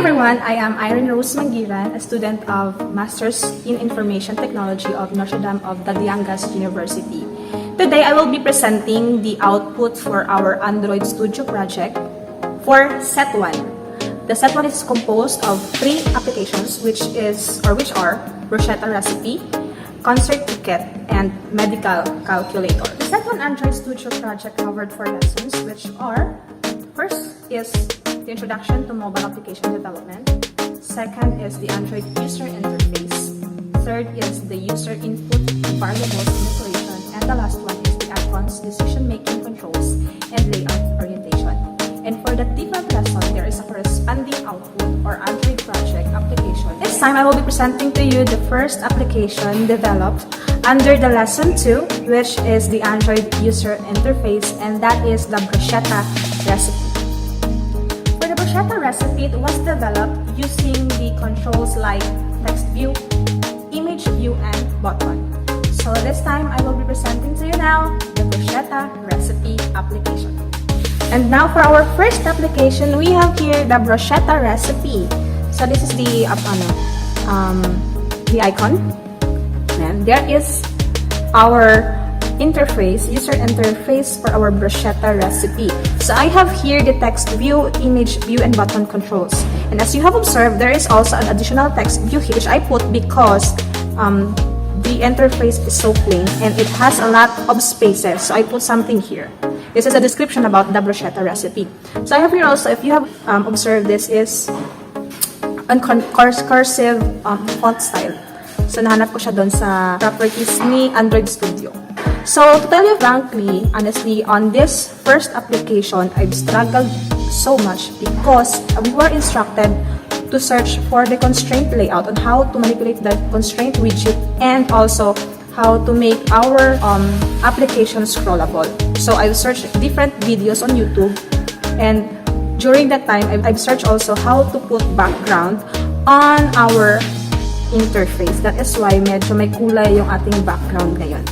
everyone, I am Irene Rose Mangiran, a student of Masters in Information Technology of Notre of Dadiangas University. Today, I will be presenting the output for our Android Studio project for Set 1. The Set 1 is composed of 3 applications which are bruschetta recipe, concert ticket, and medical calculator. The Set 1 Android Studio project covered 4 lessons which are: first is the introduction to mobile application development. Second is the Android user interface. Third is the user input variables manipulation. And the last one is the icons, decision-making controls, and layout orientation. And for the different lesson, there is a corresponding output or Android project application. This time, I will be presenting to you the first application developed under the lesson 2, which is the Android user interface, and that is the bruschetta recipe. For the bruschetta recipe, it was developed using the controls like text view, image view, and button. So this time, I will be presenting to you now the bruschetta recipe application. And now for our first application, we have here the bruschetta recipe. So this is the icon. And there is our interface, user interface for our bruschetta recipe. So I have here the text view, image view, and button controls. And as you have observed, there is also an additional text view here which I put because the interface is so plain and it has a lot of spaces. So I put something here. This is a description about the bruschetta recipe. So I have here also, if you have observed, this is a cursive font style. So nahanap ko siya doon sa properties ni Android Studio. So to tell you frankly, honestly, on this first application, I've struggled so much because we were instructed to search for the constraint layout on how to manipulate the constraint widget and also how to make our application scrollable. So I've searched different videos on YouTube, and during that time, I've searched also how to put background on our interface. That is why medyo may kulay yung ating background ngayon.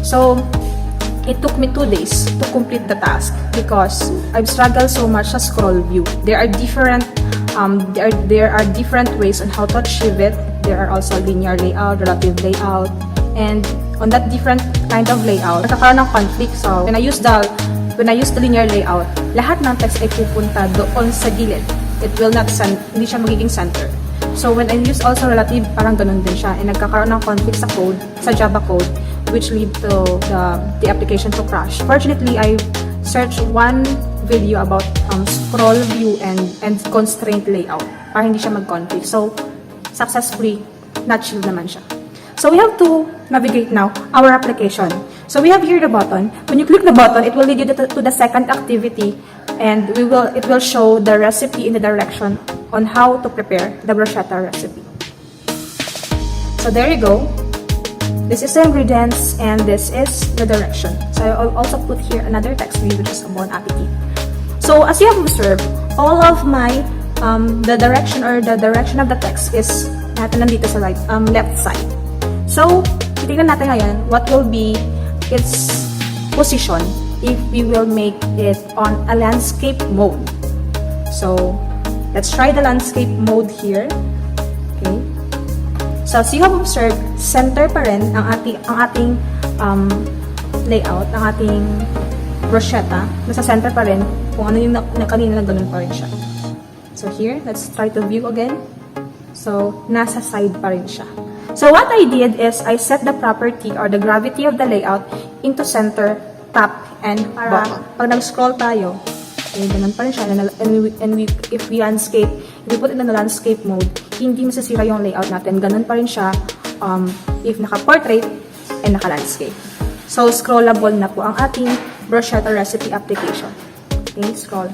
So it took me 2 days to complete the task because I've struggled so much sa scroll view. There are different ways on how to achieve it. There are also linear layout, relative layout, and on that different kind of layout, nagkakaroon ng conflict. So when I use the linear layout, lahat ng text ay pupunta doon sa gilid. It will not hindi siya magiging center. So when I use also relative, parang ganun din siya, and nagkakaroon ng conflict sa code, sa Java code, which lead to the application to crash. Fortunately, I searched one video about scroll view and constraint layout para hindi siya mag-conflict. So, successfully, na-chill naman siya. So, we have to navigate now our application. So, we have here the button. When you click the button, it will lead you to the second activity, and it will show the recipe in the direction on how to prepare the bruschetta recipe. So, there you go. This is the ingredients, and this is the direction. So, I'll also put here another text view, which is a bon appetit. So, as you have observed, all of my, the direction of the text is nandito sa left side. So, titignan natin ngayon what will be its position if we will make it on a landscape mode. So, let's try the landscape mode here. Okay. So, as you have observed, center pa rin ang ating layout, ang ating bruschetta. Nasa center pa rin kung ano yung kanina na ganun pa rin siya. So, here, let's try to view again. So, nasa side pa rin siya. So, what I did is I set the property or the gravity of the layout into center, top, and bottom. Pag nag-scroll tayo, okay, ganun pa rin siya. If we put it in the landscape mode, hindi masasira yung layout natin. Ganun pa rin siya if naka-portrait and naka-landscape. So, scrollable na po ang ating bruschetta recipe application. Okay, scroll.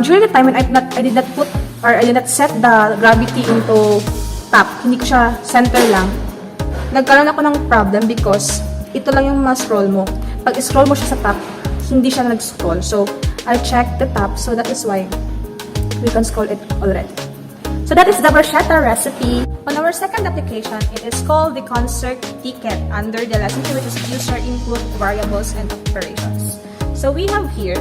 During the time when I did not set the gravity into top, hindi ko siya center lang, nagkaroon ako ng problem because ito lang yung ma-scroll mo. Pag scroll mo siya sa top, hindi siya nag-scroll. So, I'll check the top, so that is why we can scroll it already. So that is the bruschetta recipe. On our second application, it is called the concert ticket under the lesson 2, which is user input, variables, and operations. So we have here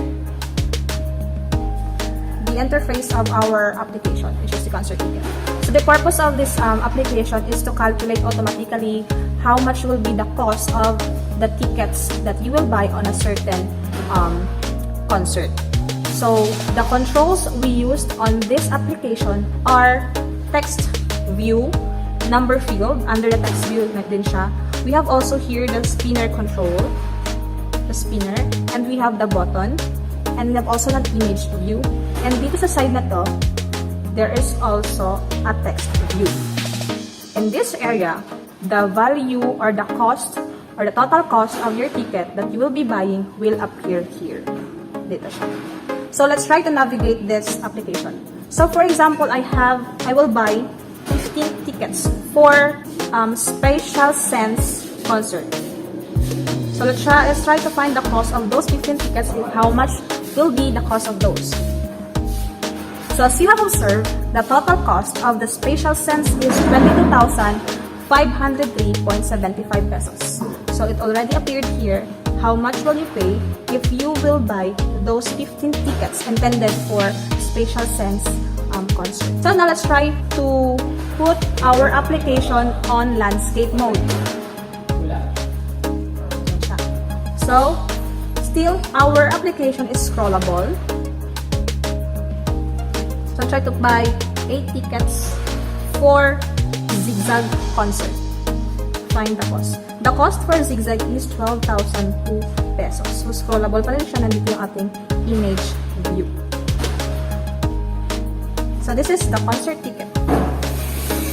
the interface of our application, which is the concert ticket. So the purpose of this application is to calculate automatically how much will be the cost of the tickets that you will buy on a certain concert. So the controls we used on this application are text view, number field, under the text view din siya. We have also here the spinner control, the spinner, and we have the button, and we have also an image view. And dito sa side na to, there is also a text view. In this area, the value or the cost or the total cost of your ticket that you will be buying will appear here. Dito siya. So let's try to navigate this application. So for example, I will buy 15 tickets for Special Sense concert. So let's try to find the cost of those 15 tickets, how much will be the cost of those. So as you have observed, the total cost of the Special Sense is 22,503.75 pesos. So it already appeared here. How much will you pay if you will buy those 15 tickets intended for Special Sense concert? So now let's try to put our application on landscape mode. So still our application is scrollable. So try to buy 8 tickets for Zigzag concert. Find the cost. The cost for Zigzag is 12,002 pesos. So scrollable pa rin siya. Nandito yung ating image view. So this is the concert ticket.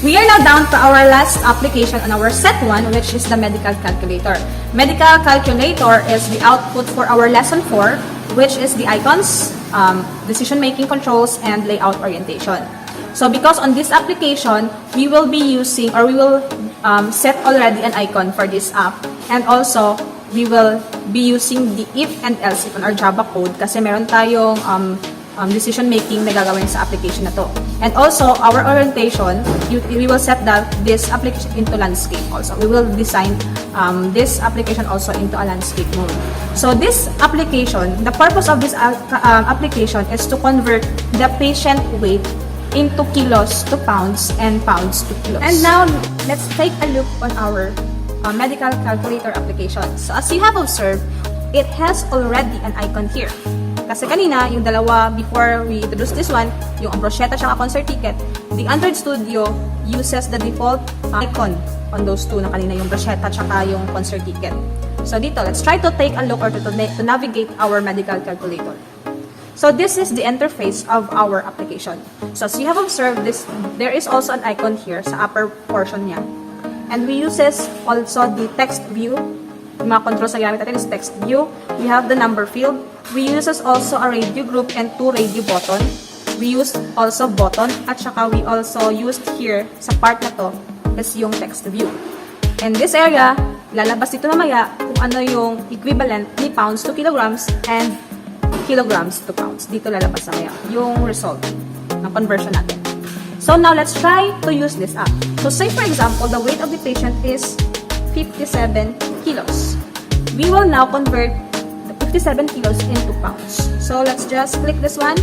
We are now down to our last application on our set 1, which is the medical calculator. Medical calculator is the output for our lesson 4, which is the icons, decision-making controls, and layout orientation. So because on this application, we will be using, or we will set already an icon for this app. And also, we will be using the if and else if on our Java code kasi meron tayong decision-making na gagawin sa application na to. And also, our orientation, we will set this application into landscape also. We will design this application also into a landscape mode. So this application, the purpose of this application is to convert the patient weight into kilos to pounds and pounds to kilos. And now, let's take a look on our medical calculator application. So as you have observed, it has already an icon here. Kasi kanina, yung dalawa, before we introduce this one, yung bruschetta at concert ticket, the Android Studio uses the default icon on those two na kanina, yung bruschetta at yung concert ticket. So dito, let's try to take a look or to navigate our medical calculator. So this is the interface of our application. So as you have observed, there is also an icon here sa upper portion niya. And we uses also the text view. Yung mga controls na gamit natin is text view. We have the number field. We uses also a radio group and 2 radio button. We use also button at saka we also used here sa part na to is yung text view. In this area, lalabas dito mamaya kung ano yung equivalent ni pounds to kilograms and kilograms to pounds. Dito lalabas mamaya yung result ng conversion natin. So now let's try to use this app. So say for example, the weight of the patient is 57 kilos. We will now convert the 57 kilos into pounds. So let's just click this one,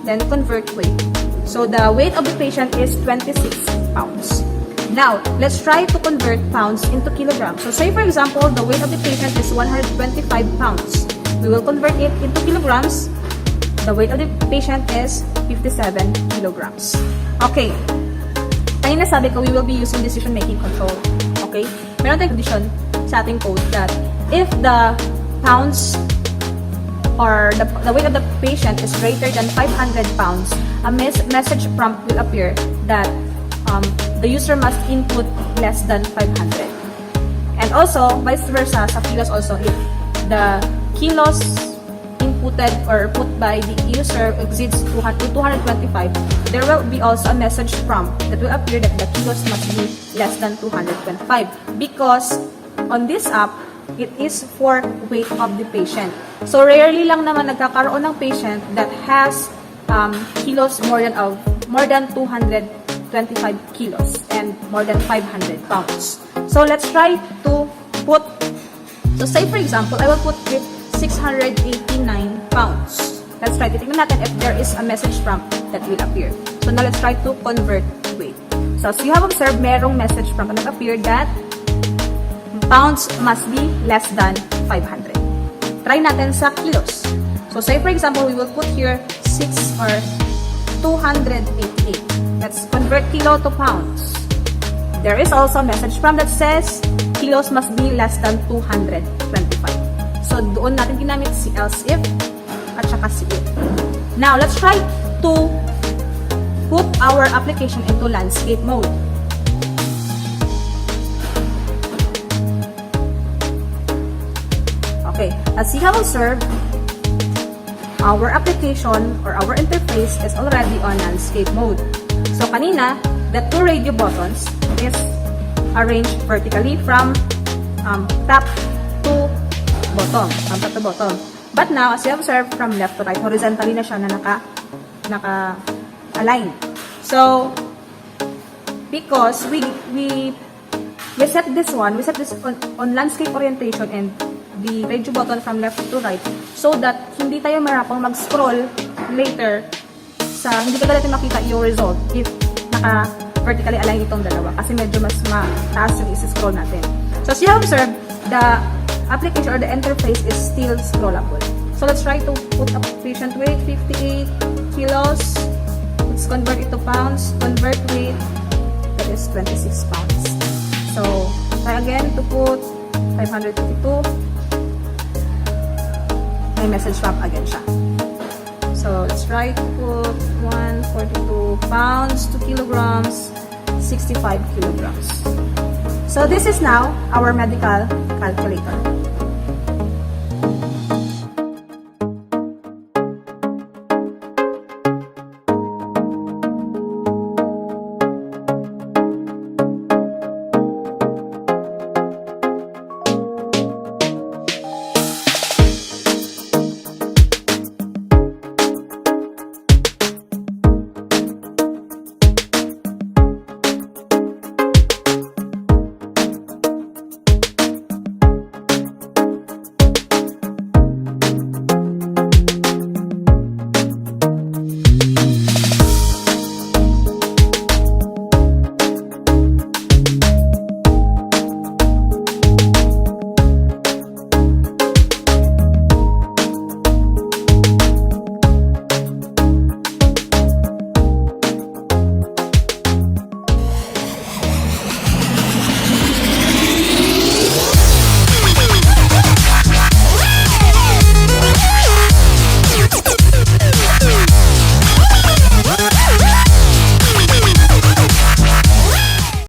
then convert weight. So the weight of the patient is 26 pounds. Now, let's try to convert pounds into kilograms. So say for example, the weight of the patient is 125 pounds. We will convert it into kilograms. The weight of the patient is 57 kilograms. Okay. Kanina sabi ko, we will be using decision-making control. Okay? Meron tayong condition sa ating code that if the pounds or the weight of the patient is greater than 500 pounds, a message prompt will appear that the user must input less than 500. And also, vice versa, sa kilos also, if the kilos inputted or put by the user exceeds 225, there will be also a message prompt that will appear that the kilos must be less than 225 because on this app, it is for weight of the patient. So rarely lang naman nagkakaroon ng patient that has kilos more than 225 kilos and more than 500 pounds. So let's try to put, so say for example, I will put it 689 pounds. Let's try. Titignan natin if there is a message prompt that will appear. So now let's try to convert weight. So as you have observed, merong message prompt that appeared that pounds must be less than 500. Try natin sa kilos. So say for example, we will put here 6 or 288. Let's convert kilo to pounds. There is also a message prompt that says kilos must be less than 225. So doon natin ginamit si else if at saka si if. Now let's try to put our application into landscape mode. Okay, as you have observed, our application or our interface is already on landscape mode. So kanina, the two radio buttons is arranged vertically from top to bottom. But now, as you observe, from left to right, horizontally na siya na naka-align. So, because we set this on landscape orientation and the radio button from left to right so that hindi tayo marapang mag-scroll later hindi ko natin makita yung result if naka-vertically align itong dalawa kasi medyo mas mataas yung isi-scroll natin. So as you have observed, the application or the interface is still scrollable. So let's try to put a patient weight, 58 kilos. Let's convert it to pounds. Convert weight, that is 26 pounds. So try again to put 552. May message prompt again siya. So let's try to put 142 pounds, 2 kilograms, 65 kilograms. So this is now our medical calculator.